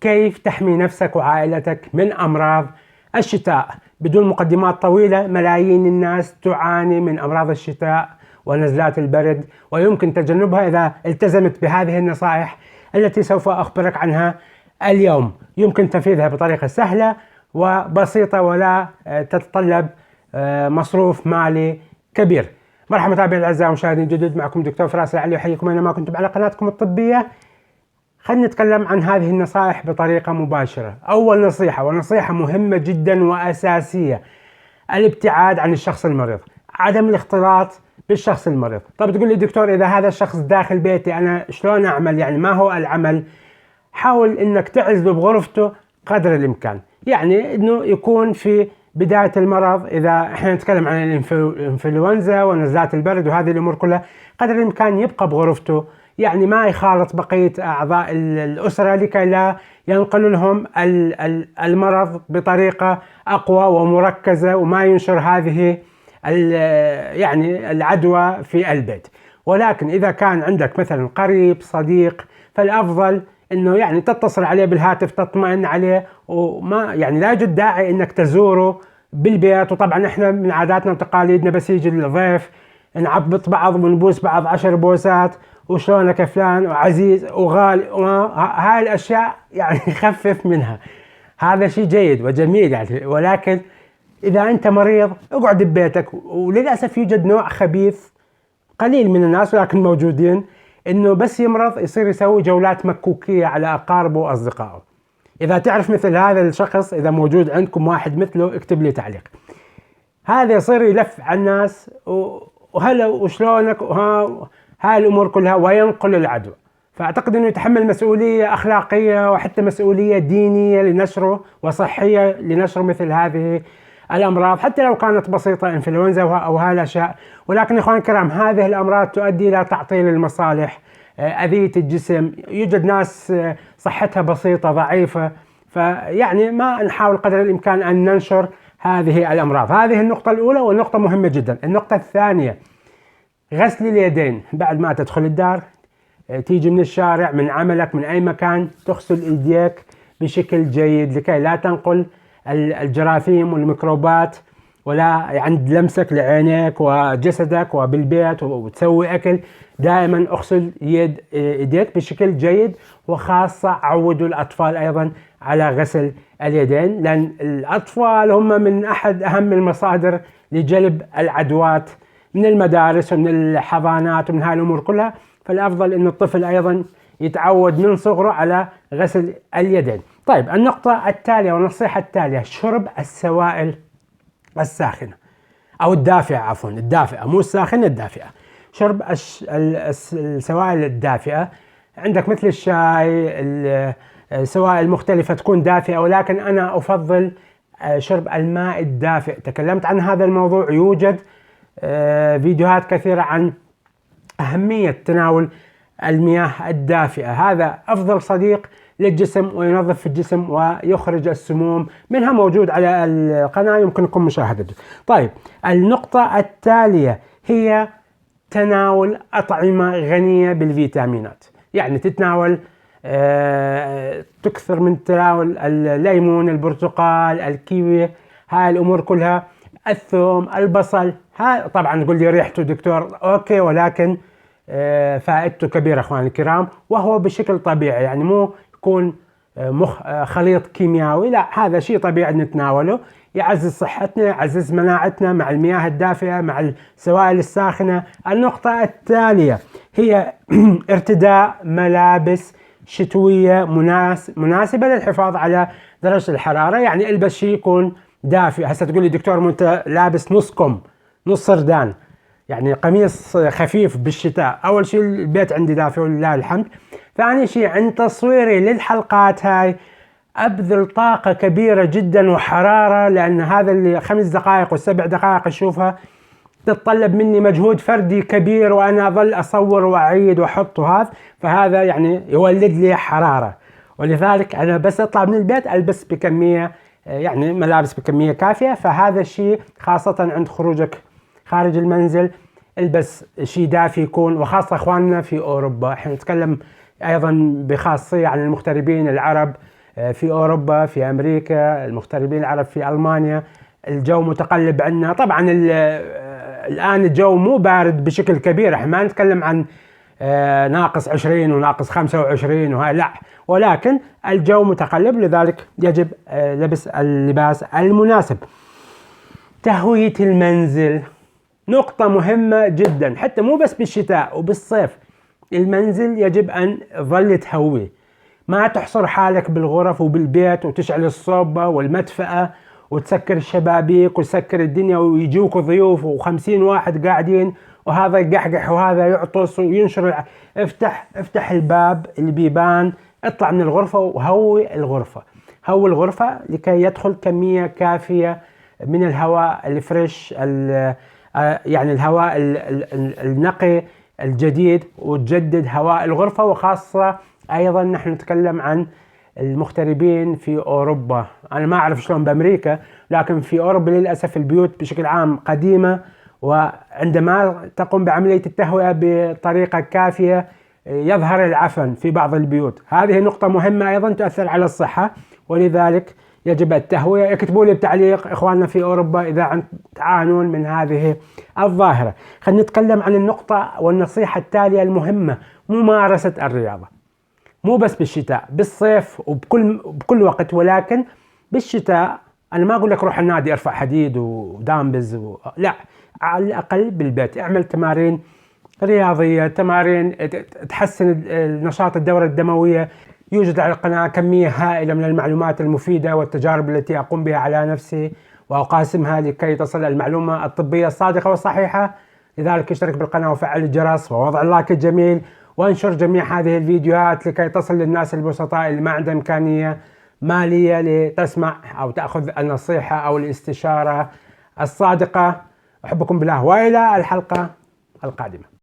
كيف تحمي نفسك وعائلتك من أمراض الشتاء. بدون مقدمات طويلة، ملايين الناس تعاني من أمراض الشتاء ونزلات البرد، ويمكن تجنبها إذا التزمت بهذه النصائح التي سوف أخبرك عنها اليوم. يمكن تنفيذها بطريقة سهلة وبسيطة ولا تتطلب مصروف مالي كبير. مرحبا متابعينا الاعزاء ومشاهدين جدد، معكم دكتور فراس العلي، يحييكم اينما كنتم على قناتكم الطبيه. خلينا نتكلم عن هذه النصائح بطريقه مباشره. اول نصيحه، ونصيحه مهمه جدا واساسيه، الابتعاد عن الشخص المريض، عدم الاختلاط بالشخص المريض. طب تقول لي دكتور اذا هذا الشخص داخل بيتي انا شلون اعمل؟ يعني ما هو العمل؟ حاول انك تعزله بغرفته قدر الامكان، يعني انه يكون في بداية المرض. إذا إحنا نتكلم عن الإنفلونزا ونزلات البرد وهذه الأمور كلها، قدر الإمكان يبقى بغرفته، يعني ما يخالط بقية أعضاء الأسرة لكي لا ينقل لهم المرض بطريقة أقوى ومركزة، وما ينشر هذه يعني العدوى في البيت. ولكن إذا كان عندك مثلا قريب صديق، فالأفضل انه يعني تتصل عليه بالهاتف، تطمئن عليه، وما يعني لا يوجد داعي انك تزوره بالبيت. وطبعا احنا من عاداتنا وتقاليدنا بس يجي الضيف نعبط بعض ونبوس بعض 10 بوسات، وشلونك فلان وعزيز وغالي، هاي الاشياء يعني خفف منها. هذا شيء جيد وجميل يعني، ولكن اذا انت مريض اقعد ببيتك. وللاسف يوجد نوع خبيث قليل من الناس ولكن موجودين، انه بس يمرض يصير يسوي جولات مكوكية على اقاربه واصدقائه. اذا تعرف مثل هذا الشخص، اذا موجود عندكم واحد مثله اكتب لي تعليق. هذا يصير يلف على الناس وهلا وشلونك هاي الامور كلها، وينقل العدوى. فاعتقد انه يتحمل مسؤولية اخلاقية وحتى مسؤولية دينية لنشره وصحية لنشر مثل هذه الامراض، حتى لو كانت بسيطة، انفلونزا او هاي الاشياء. ولكن اخوان الكرام، هذه الامراض تؤدي الى تعطيل المصالح، اذية الجسم. يوجد ناس صحتها بسيطة ضعيفة، فيعني ما نحاول قدر الامكان ان ننشر هذه الامراض. هذه النقطة الاولى، والنقطة مهمة جدا. النقطة الثانية، غسل اليدين بعد ما تدخل الدار. تيجي من الشارع، من عملك، من اي مكان، تغسل ايديك بشكل جيد لكي لا تنقل الجراثيم والميكروبات، ولا عند لمسك لعينيك وجسدك وبالبيت وتسوي اكل. دائما اغسل يديك بشكل جيد، وخاصة عودوا الاطفال ايضا على غسل اليدين، لان الاطفال هم من احد اهم المصادر لجلب العدوات من المدارس ومن الحضانات ومن هاي الامور كلها. فالافضل ان الطفل ايضا يتعود من صغره على غسل اليدين. طيب، النقطة التالية والنصيحة التالية، شرب السوائل الساخنة أو الدافئة، عفوا الدافئة مو الساخنة، الدافئة. شرب السوائل الدافئة، عندك مثل الشاي، السوائل مختلفة تكون دافئة، ولكن أنا أفضل شرب الماء الدافئ. تكلمت عن هذا الموضوع، يوجد فيديوهات كثيرة عن أهمية تناول المياه الدافئة. هذا أفضل صديق للجسم، وينظف الجسم ويخرج السموم منها، موجود على القناة يمكنكم مشاهدته. طيب، النقطة التالية هي تناول أطعمة غنية بالفيتامينات. يعني تتناول تكثر من تناول الليمون، البرتقال، الكيوي، هاي الأمور كلها، الثوم، البصل. طبعا تقول لي ريحته دكتور، أوكي، ولكن فائدته كبيرة اخواني الكرام، وهو بشكل طبيعي، يعني مو يكون خليط كيميائي، لا، هذا شيء طبيعي نتناوله، يعزز صحتنا، يعزز مناعتنا مع المياه الدافئة، مع السوائل الساخنة. النقطة التالية هي ارتداء ملابس شتوية مناسبة للحفاظ على درجة الحرارة. يعني البس شيء يكون دافئ. هسه تقول لي دكتور مو انت لابس نص كم، نص سردان، يعني قميص خفيف بالشتاء. اول شيء البيت عندي دافئ ولله الحمد. ثاني شيء، عند تصويري للحلقات هاي ابذل طاقة كبيرة جدا وحرارة، لان هذا اللي 5 دقائق و7 دقائق اشوفها تتطلب مني مجهود فردي كبير، وانا اظل اصور واعيد واحط وهذا، فهذا يعني يولد لي حرارة. ولذلك انا بس اطلع من البيت البس بكمية، يعني ملابس بكمية كافية. فهذا الشيء خاصة عند خروجك خارج المنزل، البس شيء دافي يكون، وخاصة اخواننا في اوروبا. احنا نتكلم ايضا بخاصية عن المغتربين العرب في أوروبا، في أمريكا، المغتربين العرب في ألمانيا الجو متقلب عندنا. طبعا الآن الجو مو بارد بشكل كبير، احنا ما نتكلم عن ناقص 20 وناقص 25 وهاي لا، ولكن الجو متقلب، لذلك يجب لبس اللباس المناسب. تهوية المنزل نقطة مهمة جدا، حتى مو بس بالشتاء وبالصيف، المنزل يجب أن تظل تهويه، ما تحصر حالك بالغرف وبالبيت وتشعل الصوبة والمدفأة وتسكر الشبابيك وتسكر الدنيا ويجوك ضيوف و50 واحد قاعدين وهذا يقحقح وهذا يعطس وينشر افتح الباب، البيبان، اطلع من الغرفة وهوي الغرفة. هوي الغرفة لكي يدخل كمية كافية من الهواء الفريش، يعني الهواء النقي الجديد، وتجدد هواء الغرفة. وخاصة أيضا نحن نتكلم عن المغتربين في أوروبا، أنا ما أعرف شلون بأمريكا، لكن في أوروبا للأسف البيوت بشكل عام قديمة، وعندما تقوم بعملية التهوية بطريقة كافية يظهر العفن في بعض البيوت. هذه نقطة مهمة أيضا تؤثر على الصحة، ولذلك يجب التهوية. اكتبوا لي بتعليق إخواننا في أوروبا إذا تعانون من هذه الظاهرة. خلينا نتكلم عن النقطة والنصيحة التالية المهمة: ممارسة الرياضة، مو بس بالشتاء، بالصيف وبكل وقت، ولكن بالشتاء أنا ما أقول لك روح النادي ارفع حديد ودامبز لا، على الأقل بالبيت اعمل تمارين رياضية، تمارين تحسن نشاط الدورة الدموية. يوجد على القناة كمية هائلة من المعلومات المفيدة والتجارب التي أقوم بها على نفسي وأقاسمها لكي تصل المعلومة الطبية الصادقة والصحيحة. لذلك اشترك بالقناة وفعل الجرس ووضع اللايك الجميل، وانشر جميع هذه الفيديوهات لكي تصل للناس البسطاء اللي ما عندهم إمكانية مالية لتسمع أو تأخذ النصيحة أو الاستشارة الصادقة. أحبكم بالله، وإلى الحلقة القادمة.